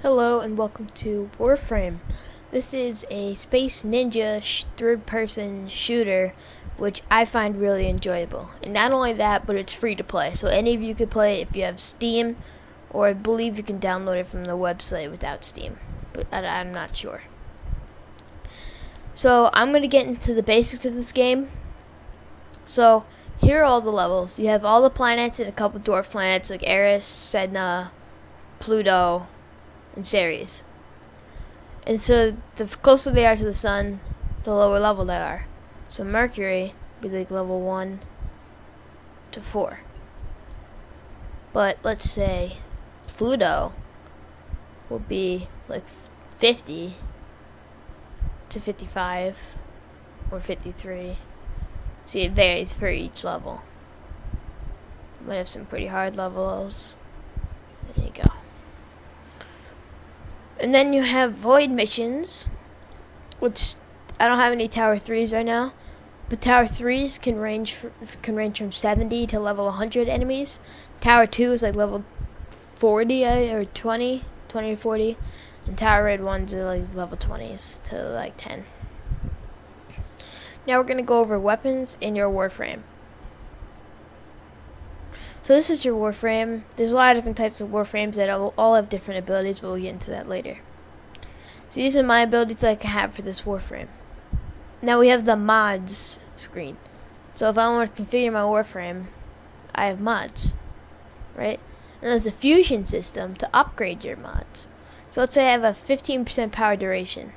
Hello and welcome to Warframe. This is a space ninja third-person shooter which I find really enjoyable. And not only that, but it's free to play. So any of you could play it if you have Steam, or I believe you can download it from the website without Steam. But I'm not sure. So I'm going to get into the basics of this game. So here are all the levels. You have all the planets and a couple dwarf planets like Eris, Sedna, Pluto, and Ceres. And so the closer they are to the sun, the lower level they are. So Mercury would be like level 1 to 4. But let's say Pluto will be like 50 to 55 or 53. See, it varies for each level. Might have some pretty hard levels. There you go. And then you have void missions, which I don't have any Tower 3s right now, but Tower 3s can range from 70 to level 100 enemies. Tower 2 is like level 40 or 20 to 40, and Tower Red 1s are like level 20s to like 10. Now we're going to go over weapons in your Warframe. So this is your Warframe. There's a lot of different types of Warframes that all have different abilities, but we'll get into that later. So these are my abilities that I can have for this Warframe. Now we have the mods screen. So if I want to configure my Warframe, I have mods, right? And there's a fusion system to upgrade your mods. So let's say I have a 15% power duration.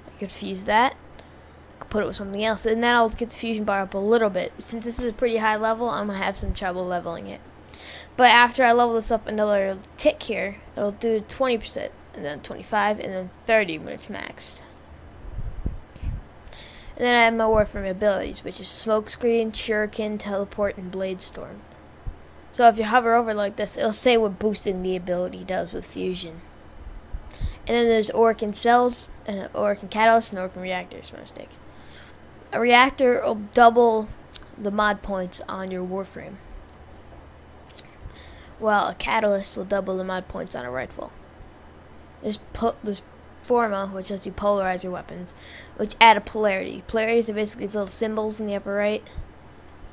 I could fuse that. Put it with something else, and then I'll get the fusion bar up a little bit. Since this is a pretty high level, I'm gonna have some trouble leveling it. But after I level this up another tick here, it'll do 20%, and then 25, and then 30 when it's maxed. And then I have my Warframe abilities, which is Smokescreen, Shuriken, Teleport, and Blade Storm. So if you hover over like this, it'll say what boosting the ability does with fusion. And then there's Auric Cells, Auric Catalyst, and Auric Reactors, my mistake. A reactor will double the mod points on your Warframe, while a catalyst will double the mod points on a rifle. There's Forma, which lets you polarize your weapons, which add a polarity. Polarities are basically these little symbols in the upper right.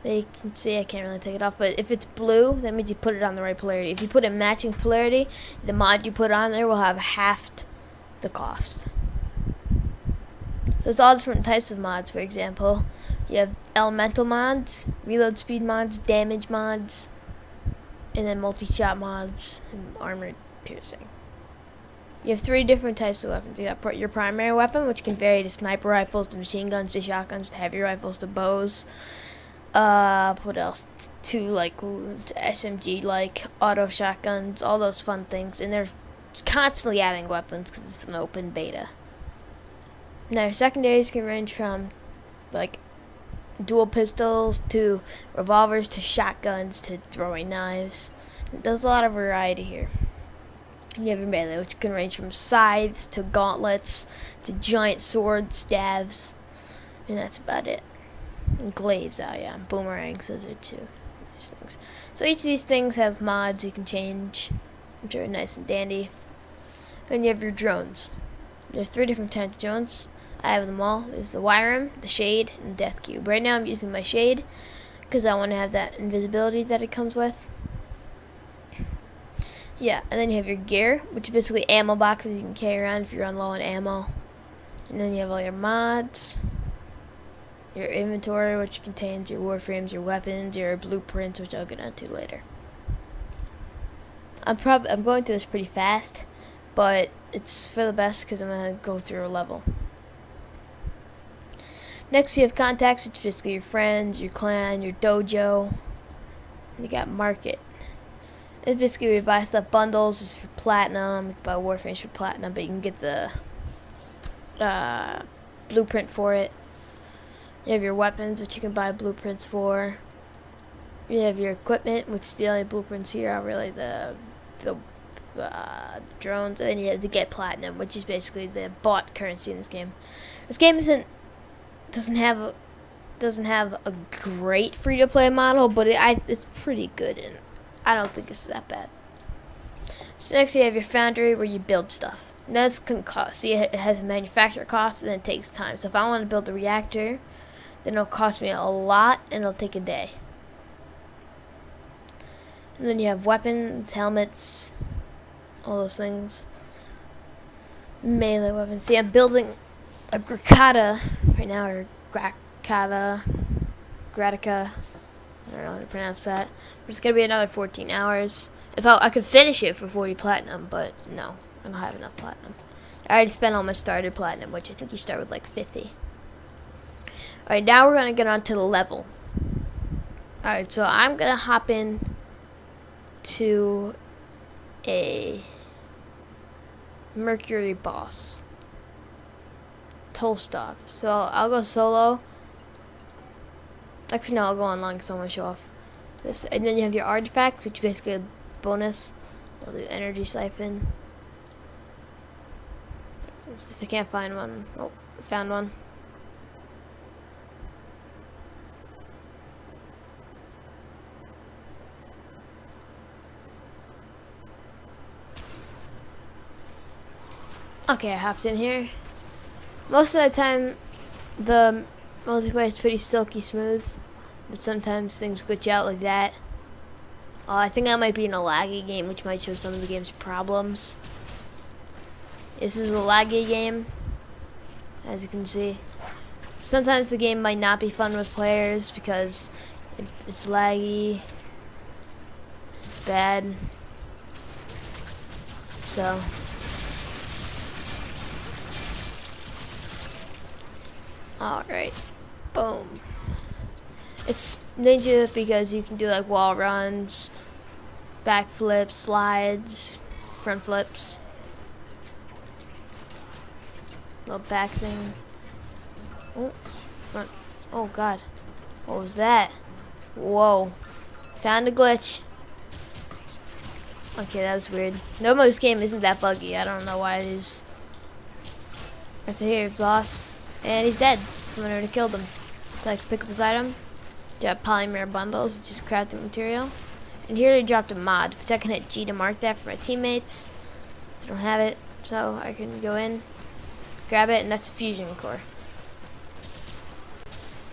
There you can see, I can't really take it off, but if it's blue, that means you put it on the right polarity. If you put a matching polarity, the mod you put on there will have halved the cost. So it's all different types of mods. For example, you have elemental mods, reload speed mods, damage mods, and then multi-shot mods, and armored piercing. You have 3 different types of weapons. You got your primary weapon, which can vary to sniper rifles, to machine guns, to shotguns, to heavy rifles, to bows. What else? To like SMG, like auto shotguns, all those fun things. And they're constantly adding weapons because it's an open beta. Now, secondaries can range from like dual pistols to revolvers to shotguns to throwing knives. There's a lot of variety here. You have your melee, which can range from scythes to gauntlets to giant swords, staves, and that's about it. And glaives, oh yeah, and boomerangs, those are 2 nice things. So each of these things have mods you can change, which are nice and dandy. Then you have your drones. There's 3 different types of drones. I have them all. There's the Wyram, the Shade, and the Death Cube. Right now I'm using my Shade because I want to have that invisibility that it comes with. Yeah, and then you have your gear, which is basically ammo boxes you can carry around if you run low on ammo. And then you have all your mods, your inventory, which contains your warframes, your weapons, your blueprints, which I'll get onto later. I'm going through this pretty fast, but it's for the best because I'm going to go through a level. Next, you have contacts, which is basically your friends, your clan, your dojo. And you got market. It's basically where you buy stuff. Bundles is for platinum. You can buy warframes for platinum, but you can get the blueprint for it. You have your weapons, which you can buy blueprints for. You have your equipment, which the only blueprints here are really the drones. And then you have to get platinum, which is basically the bought currency in this game. This game doesn't have a great free-to-play model, but it's pretty good, and I don't think it's that bad. So next you have your foundry where you build stuff. And that's can cost. See, it has a manufacturer cost and it takes time. So if I want to build a reactor, then it'll cost me a lot and it'll take a day. And then you have weapons, helmets, all those things. Melee weapons. See, I'm building a Gracata right now, or Gracata, Gratica. I don't know how to pronounce that. But it's going to be another 14 hours. If I could finish it for 40 platinum, but no, I don't have enough platinum. I already spent all my started platinum, which I think you start with like 50. Alright, now we're going to get on to the level. Alright, so I'm going to hop in to a Mercury boss. Tolstov. So I'll go solo. Actually, no, I'll go online because I want to show off this. And then you have your artifacts, which is basically a bonus. We'll do energy siphon. Let's see if I can't find one. Oh, I found one. Okay, I hopped in here. Most of the time, the multiplayer is pretty silky smooth, but sometimes things glitch out like that. I think I might be in a laggy game, which might show some of the game's problems. This is a laggy game, as you can see. Sometimes the game might not be fun with players because it's laggy, it's bad. So alright, boom. It's ninja because you can do like wall runs, back flips, slides, front flips, little back things. Oh, front. Oh god, what was that? Whoa, found a glitch. Okay, that was weird. No, this game isn't that buggy. I don't know why it is. Right, so here, boss. And he's dead. Someone already killed him. So I can pick up his item. Do have polymer bundles, which is crafting material. And here they dropped a mod, which I can hit G to mark that for my teammates. They don't have it, so I can go in, grab it, and that's a fusion core.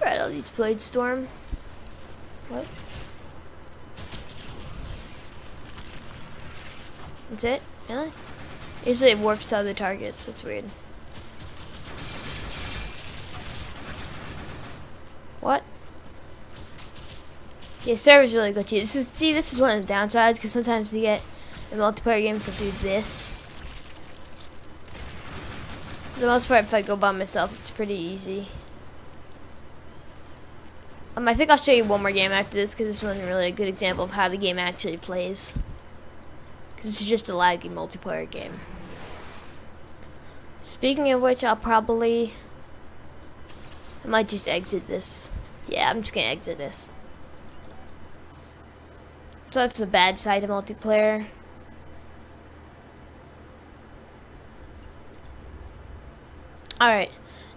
Right, I'll use Blade Storm. What? That's it? Really? Usually it warps to other targets. That's weird. What? Yeah, server's really glitchy. This is one of the downsides because sometimes you get in multiplayer games that do this. For the most part, if I go by myself, it's pretty easy. I think I'll show you one more game after this because this one's really a good example of how the game actually plays. Because it's just a laggy multiplayer game. Speaking of which, I might just exit this. Yeah, I'm just gonna exit this. So that's the bad side of multiplayer. Alright,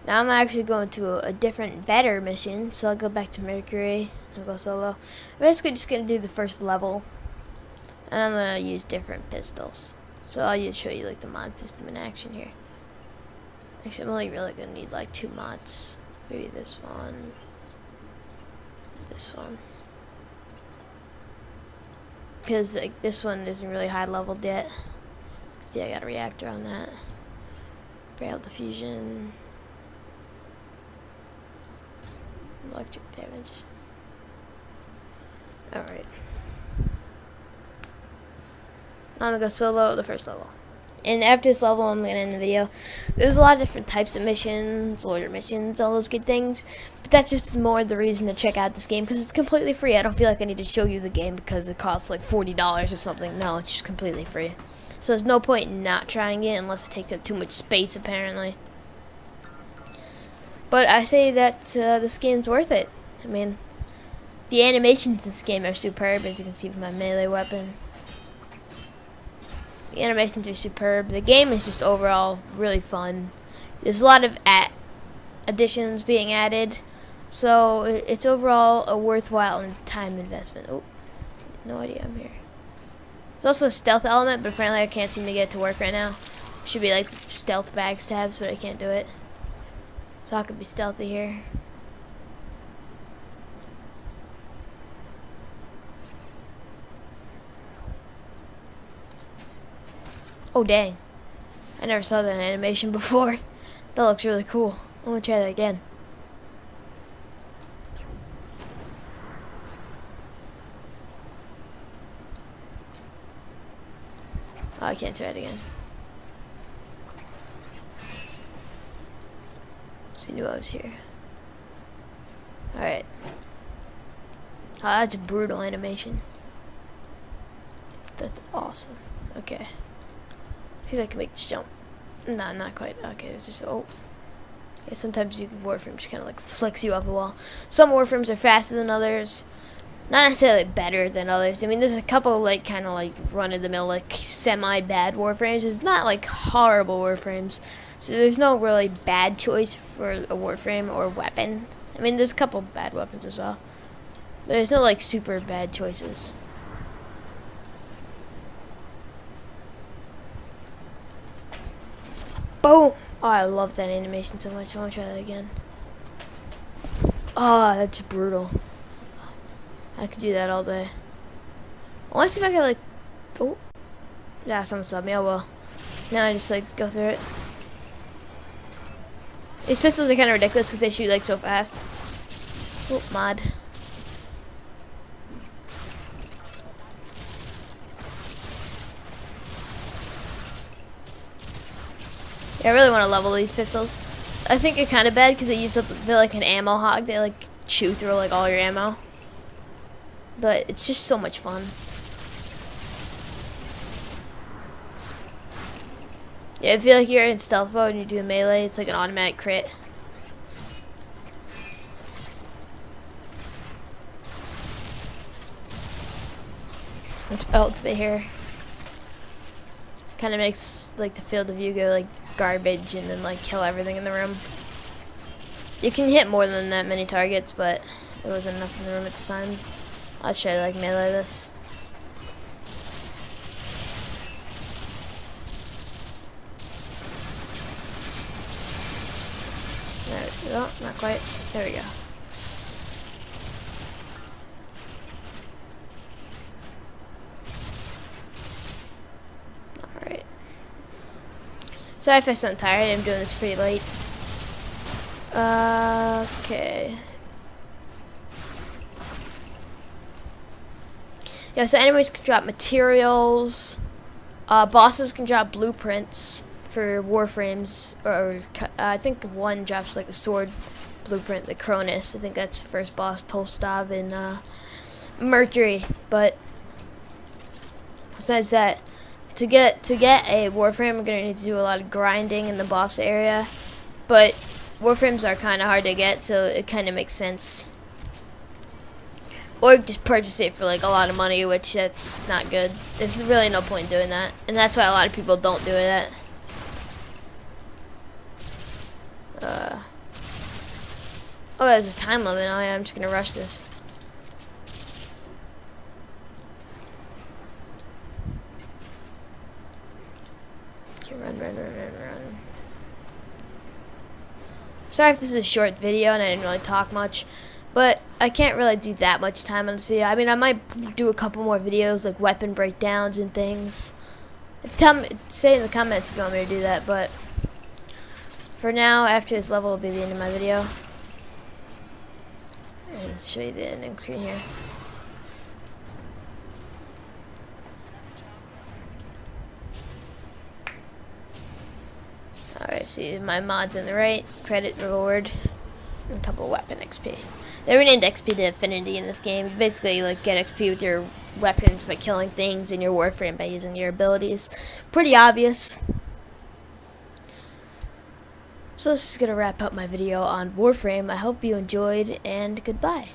now I'm actually going to a different, better mission. So I'll go back to Mercury. I'll go solo. I'm basically just gonna do the first level. And I'm gonna use different pistols. So I'll just show you like the mod system in action here. Actually, I'm only really gonna need like 2 mods. Maybe this one. This one. Because like this one isn't really high leveled yet. See, I got a reactor on that. Barrel diffusion. Electric damage. Alright. I'm gonna go solo the first level. And after this level, I'm going to end the video. There's a lot of different types of missions, lawyer missions, all those good things. But that's just more the reason to check out this game, because it's completely free. I don't feel like I need to show you the game because it costs like $40 or something. No, it's just completely free. So there's no point in not trying it unless it takes up too much space, apparently. But I say that this game's worth it. I mean, the animations in this game are superb, as you can see with my melee weapon. The animations are superb. The game is just overall really fun. There's a lot of additions being added, so it's overall a worthwhile time investment. Oh, no idea I'm here. There's also a stealth element, but apparently I can't seem to get it to work right now. Should be like stealth bags tabs, but I can't do it. So I could be stealthy here. Oh dang. I never saw that animation before. That looks really cool. I want to try that again. Oh, I can't try it again. Just knew I was here. Alright. Oh, that's a brutal animation. That's awesome. Okay. See if I can make this jump. Nah, not quite. Okay, it's just yeah, sometimes Warframe just kind of like flicks you off a wall. Some Warframes are faster than others. Not necessarily better than others. I mean, there's a couple like kind of like run-of-the-mill, like semi-bad Warframes. It's not like horrible Warframes. So there's no really bad choice for a Warframe or weapon. I mean, there's a couple bad weapons as well. But there's no like super bad choices. Boom! Oh, I love that animation so much. I want to try that again. Oh, that's brutal. I could do that all day. I want to see if I can like... Oh. Yeah, someone saw me. Oh well. Now I just like go through it. These pistols are kind of ridiculous because they shoot like so fast. Oh, mod. Yeah, I really want to level these pistols. I think it's kind of bad because they're like an ammo hog. They like chew through like all your ammo. But it's just so much fun. Yeah, I feel like you're in stealth mode and you're doing melee. It's like an automatic crit. It's ultimate here. Kind of makes like the field of view go like garbage and then like kill everything in the room. You can hit more than that many targets, but there wasn't enough in the room at the time. I'll try to like melee this. There we go. Not quite. There we go. Alright. Sorry if I sound tired. I'm doing this pretty late. Okay. Yeah, so enemies can drop materials. Bosses can drop blueprints for Warframes. Or I think one drops like a sword blueprint, the Cronus. I think that's the first boss, Tolstav in Mercury. But besides that, to get a Warframe, we're gonna need to do a lot of grinding in the boss area. But Warframes are kind of hard to get, so it kind of makes sense. Or just purchase it for like a lot of money, which that's not good. There's really no point in doing that, and that's why a lot of people don't do that. Oh, there's a time limit. Oh yeah, I'm just gonna rush this. Okay, run. Sorry if this is a short video and I didn't really talk much, but I can't really do that much time on this video. I mean, I might do a couple more videos, like weapon breakdowns and things. Say in the comments if you want me to do that, but for now, after this level will be the end of my video. And let's show you the ending screen here. Alright, see my mods on the right, credit, reward, and a couple weapon XP. They renamed XP to Affinity in this game. You basically like get XP with your weapons by killing things in your Warframe by using your abilities. Pretty obvious. So this is going to wrap up my video on Warframe. I hope you enjoyed, and goodbye.